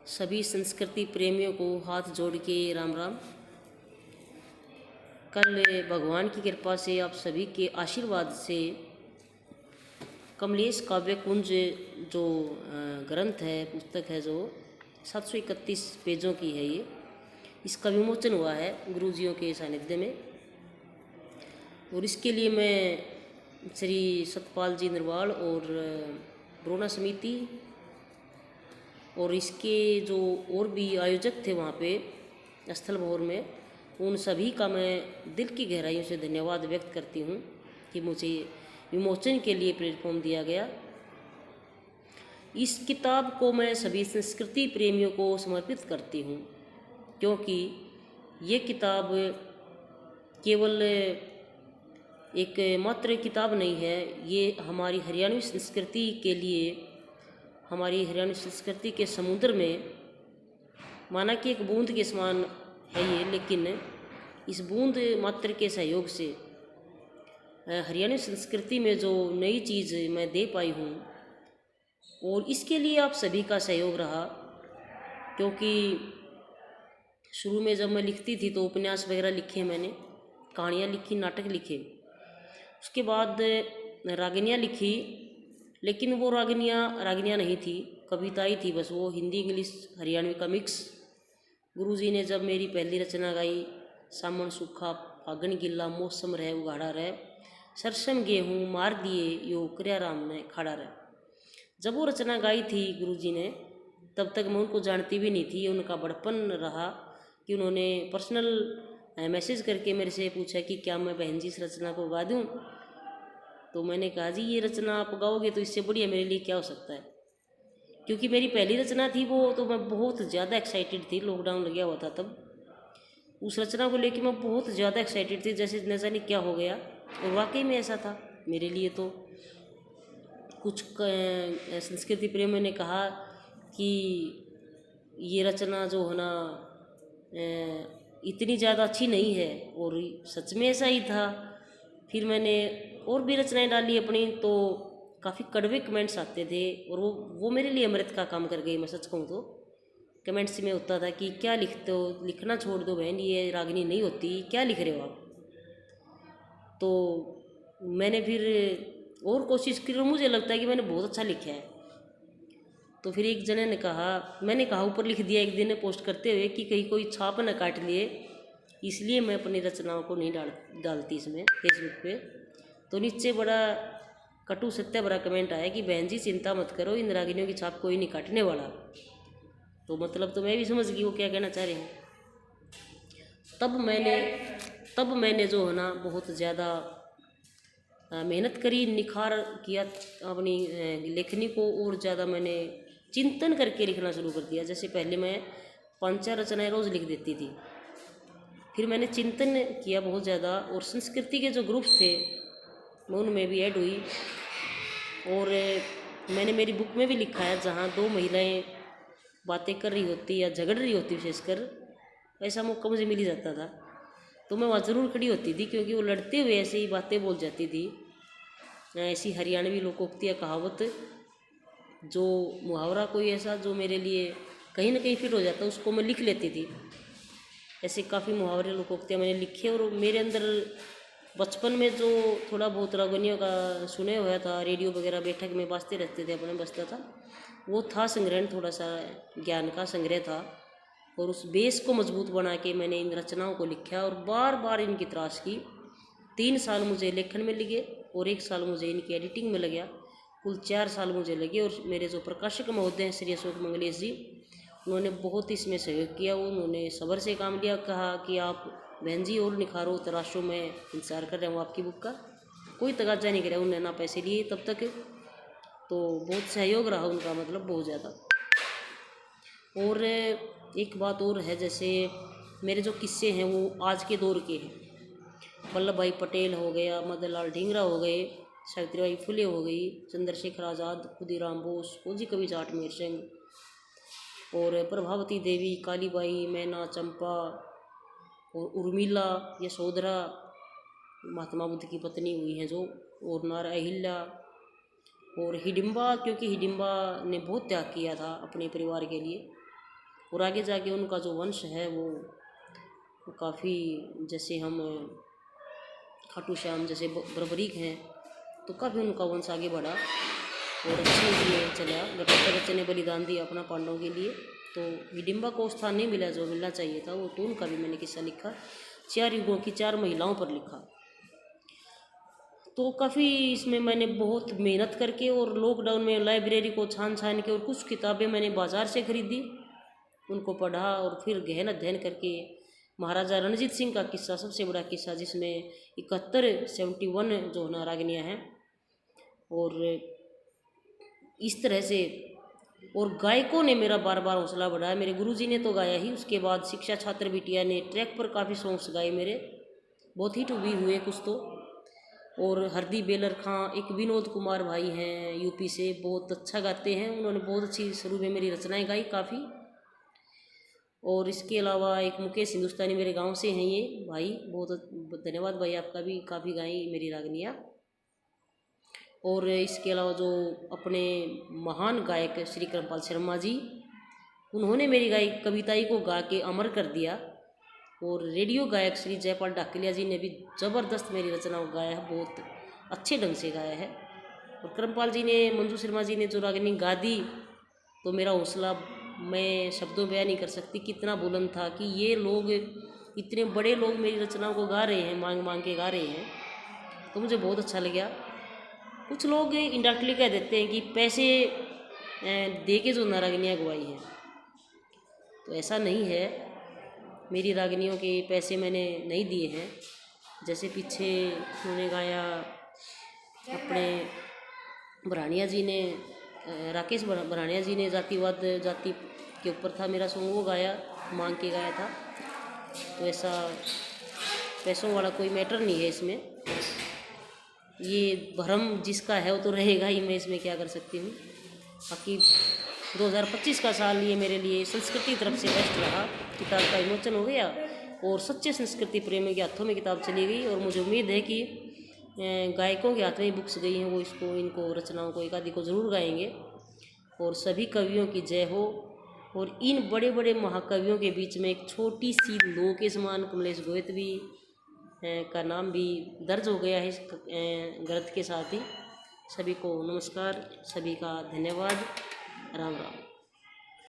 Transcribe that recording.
सभी संस्कृति प्रेमियों को हाथ जोड़ के राम राम। कल भगवान की कृपा से आप सभी के आशीर्वाद से कमलेश काव्य कुंज जो ग्रंथ है, पुस्तक है, जो 731 पेजों की है, ये इसका विमोचन हुआ है गुरुजियों के सानिध्य में। और इसके लिए मैं श्री सतपाल जी निर्वाल और ब्रोना समिति और इसके जो और भी आयोजक थे वहाँ पे स्थल भवर में, उन सभी का मैं दिल की गहराइयों से धन्यवाद व्यक्त करती हूँ कि मुझे विमोचन के लिए प्लेटफॉर्म दिया गया। इस किताब को मैं सभी संस्कृति प्रेमियों को समर्पित करती हूँ, क्योंकि ये किताब केवल एक मात्र किताब नहीं है, ये हमारी हरियाणवी संस्कृति के लिए, हमारी हरियाणवी संस्कृति के समुद्र में माना कि एक बूंद के समान है ये, लेकिन इस बूंद मात्र के सहयोग से हरियाणवी संस्कृति में जो नई चीज़ मैं दे पाई हूँ, और इसके लिए आप सभी का सहयोग रहा। क्योंकि शुरू में जब मैं लिखती थी तो उपन्यास वगैरह लिखे, मैंने कहानियाँ लिखी, नाटक लिखे, उसके बाद रागनियाँ लिखी, लेकिन वो रागनियाँ नहीं थी, कविताएं थी बस, वो हिंदी इंग्लिश हरियाणवी का मिक्स। गुरुजी ने जब मेरी पहली रचना गाई, सामन सूखा फागन गिल्ला मौसम रहे उगाड़ा रहे, सरसम गेहूँ मार दिए यो क्रिया राम ने खाड़ा रहे, जब वो रचना गाई थी गुरुजी ने, तब तक मैं उनको जानती भी नहीं थी। उनका बड़पन रहा कि उन्होंने पर्सनल मैसेज करके मेरे से पूछा कि क्या मैं बहन जी इस रचना को गा दूँ। तो मैंने कहा जी ये रचना आप गाओगे तो इससे बढ़िया मेरे लिए क्या हो सकता है, क्योंकि मेरी पहली रचना थी वो, तो मैं बहुत ज़्यादा एक्साइटेड थी। लॉकडाउन लग गया हुआ था तब, उस रचना को लेकर मैं बहुत ज़्यादा एक्साइटेड थी, जैसे न जाने क्या हो गया। और वाकई में ऐसा था मेरे लिए। तो कुछ संस्कृति प्रेमियों ने कहा कि ये रचना जो है ना इतनी ज़्यादा अच्छी नहीं है, और सच में ऐसा ही था। फिर मैंने और भी रचनाएं डाली अपनी, तो काफ़ी कड़वे कमेंट्स आते थे, और वो मेरे लिए अमृत का काम कर गई। मैं सच कहूँ तो कमेंट्स में होता था कि क्या लिखते हो, लिखना छोड़ दो बहन, ये रागनी नहीं होती, क्या लिख रहे हो आप। तो मैंने फिर और कोशिश की, और मुझे लगता है कि मैंने बहुत अच्छा लिखा है। तो फिर एक जने ने कहा, मैंने कहा ऊपर लिख दिया एक दिन पोस्ट करते हुए कि कहीं कोई छाप न काट लिए, इसलिए मैं अपनी रचनाओं को नहीं डालती इसमें फेसबुक पे। तो नीचे बड़ा कटु सत्य भरा कमेंट आया कि बहन जी चिंता मत करो, इन रागिनियों की छाप कोई नहीं काटने वाला। तो मतलब तो मैं भी समझ गई वो क्या कहना चाह रहे हैं। तब मैंने जो है ना बहुत ज़्यादा मेहनत करी, निखार किया अपनी लेखनी को, और ज़्यादा मैंने चिंतन करके लिखना शुरू कर दिया। जैसे पहले मैं 5-4 रचनाएं रोज़ लिख देती थी, फिर मैंने चिंतन किया बहुत ज़्यादा, और संस्कृति के जो ग्रुप्स थे मैं उनमें भी ऐड हुई। और मैंने मेरी बुक में भी लिखा है, जहाँ 2 महिलाएं बातें कर रही होती या झगड़ रही होती, विशेषकर ऐसा मौका मुझे मिल ही जाता था, तो मैं वहाँ ज़रूर खड़ी होती थी, क्योंकि वो लड़ते हुए ऐसे ही बातें बोल जाती थी। ऐसी हरियाणवी लोकोक्ति या कहावत, जो मुहावरा कोई ऐसा जो मेरे लिए कहीं ना कहीं फिट हो जाता, उसको मैं लिख लेती थी। ऐसे काफ़ी मुहावरे लोकोक्तियाँ मैंने लिखे, और मेरे अंदर बचपन में जो थोड़ा बहुत रागनियों का सुने हुआ था, रेडियो वगैरह बैठक में बाजते रहते थे, अपने बजता था, वो था संग्रहण, थोड़ा सा ज्ञान का संग्रह था। और उस बेस को मजबूत बना के मैंने इन रचनाओं को लिखा, और बार बार इनकी तलाश की। 3 साल मुझे लेखन में लगे, और 1 साल मुझे इनकी एडिटिंग में लगा, कुल 4 साल मुझे लगे। और मेरे जो प्रकाशक महोदय हैं श्री अशोक मंगलेश जी, उन्होंने बहुत इसमें सहयोग किया। उन्होंने सब्र से काम लिया, कहा कि आप बहन जी और निखारो, तराशो, मैं इंतजार कर रहा हूँ आपकी बुक का। कोई तगाजा नहीं कराया उन्होंने, ना पैसे लिए तब तक। तो बहुत सहयोग रहा उनका, मतलब बहुत ज़्यादा। और एक बात और है, जैसे मेरे जो किस्से हैं वो आज के दौर के हैं। वल्लभ भाई पटेल हो गया, मदन लाल ढींगरा हो गए, सावित्रीबाई फुले हो गई, चंद्रशेखर आज़ाद, खुदीराम बोस, फौजी कवि जाट मीर सिंह, और प्रभावती देवी, कालीबाई, मैना, चंपा, और उर्मिला, यशोधरा महात्मा बुद्ध की पत्नी हुई हैं जो, और नारा अहिल्या, और हिडिंबा, क्योंकि हिडिंबा ने बहुत त्याग किया था अपने परिवार के लिए। और आगे जाके उनका जो वंश है वो काफ़ी, जैसे हम खाटू श्याम जैसे बर्बरीक हैं, तो काफ़ी उनका वंश आगे बढ़ा और अच्छे लिए चला। गणपत बच्चे ने बलिदान दिया अपना पांडवों के लिए, तो हिडिंबा को स्थान नहीं मिला जो मिलना चाहिए था वो, तो उनका भी मैंने किस्सा लिखा। 4 युगों की 4 महिलाओं पर लिखा। तो काफ़ी इसमें मैंने बहुत मेहनत करके और लॉकडाउन में लाइब्रेरी को छान छान के और कुछ किताबें मैंने बाज़ार से खरीदी, उनको पढ़ा और फिर गहन अध्ययन करके महाराजा रणजीत सिंह का किस्सा सबसे बड़ा किस्सा, जिसमें 71 जो ना रागनियाँ हैं, और इस तरह से और गायकों ने मेरा बार बार हौसला बढ़ाया। मेरे गुरुजी ने तो गाया ही, उसके बाद शिक्षा छात्र बिटिया ने ट्रैक पर काफ़ी सॉन्ग्स गाए मेरे, बहुत हिट भी हुए कुछ तो। और हरदी बेलर खां, एक विनोद कुमार भाई हैं यूपी से, बहुत अच्छा गाते हैं, उन्होंने बहुत अच्छी शुरू में मेरी रचनाएं गाई काफ़ी। और इसके अलावा एक मुकेश हिंदुस्तानी मेरे गांव से हैं ये भाई, बहुत धन्यवाद भाई आपका भी, काफ़ी गाई मेरी रागनियाँ। और इसके अलावा जो अपने महान गायक श्री करमपाल शर्मा जी, उन्होंने मेरी गाई कविताई को गा के अमर कर दिया। और रेडियो गायक श्री जयपाल ढाकिलिया जी ने भी ज़बरदस्त मेरी रचनाओं गाया है, बहुत अच्छे ढंग से गाया है। और करमपाल जी ने, मंजू शर्मा जी ने जो रागनी गा दी, तो मेरा हौसला मैं शब्दों बयान नहीं कर सकती कितना बुलंद था कि ये लोग, इतने बड़े लोग मेरी रचनाओं को गा रहे हैं, मांग मांग के गा रहे हैं, तो मुझे बहुत अच्छा लगा। कुछ लोग इंडायरेक्टली कह देते हैं कि पैसे दे के जो रागनियाँ गवाई हैं, तो ऐसा नहीं है। मेरी रागनियों के पैसे मैंने नहीं दिए हैं। जैसे पीछे उन्होंने गाया अपने बरानिया जी ने, राकेश बरानिया जी ने जाति के ऊपर था मेरा सॉन्ग, वो गाया, मांग के गाया था। तो ऐसा पैसों वाला कोई मैटर नहीं है इसमें, ये भ्रम जिसका है वो तो रहेगा ही, मैं इसमें क्या कर सकती हूँ। बाकी 2025 का साल ये मेरे लिए संस्कृति तरफ से बेस्ट रहा। किताब का विमोचन हो गया और सच्चे संस्कृति प्रेमी के हाथों में किताब चली गई, और मुझे उम्मीद है कि गायकों के हाथ में बुक्स गई हैं, वो इनको रचनाओं को एक आदि को ज़रूर गाएंगे। और सभी कवियों की जय हो। और इन बड़े बड़े महाकवियों के बीच में एक छोटी सी लो के समान कमलेश गोयत भी का नाम भी दर्ज हो गया है इस ग्रंथ के साथ ही। सभी को नमस्कार, सभी का धन्यवाद, राम राम।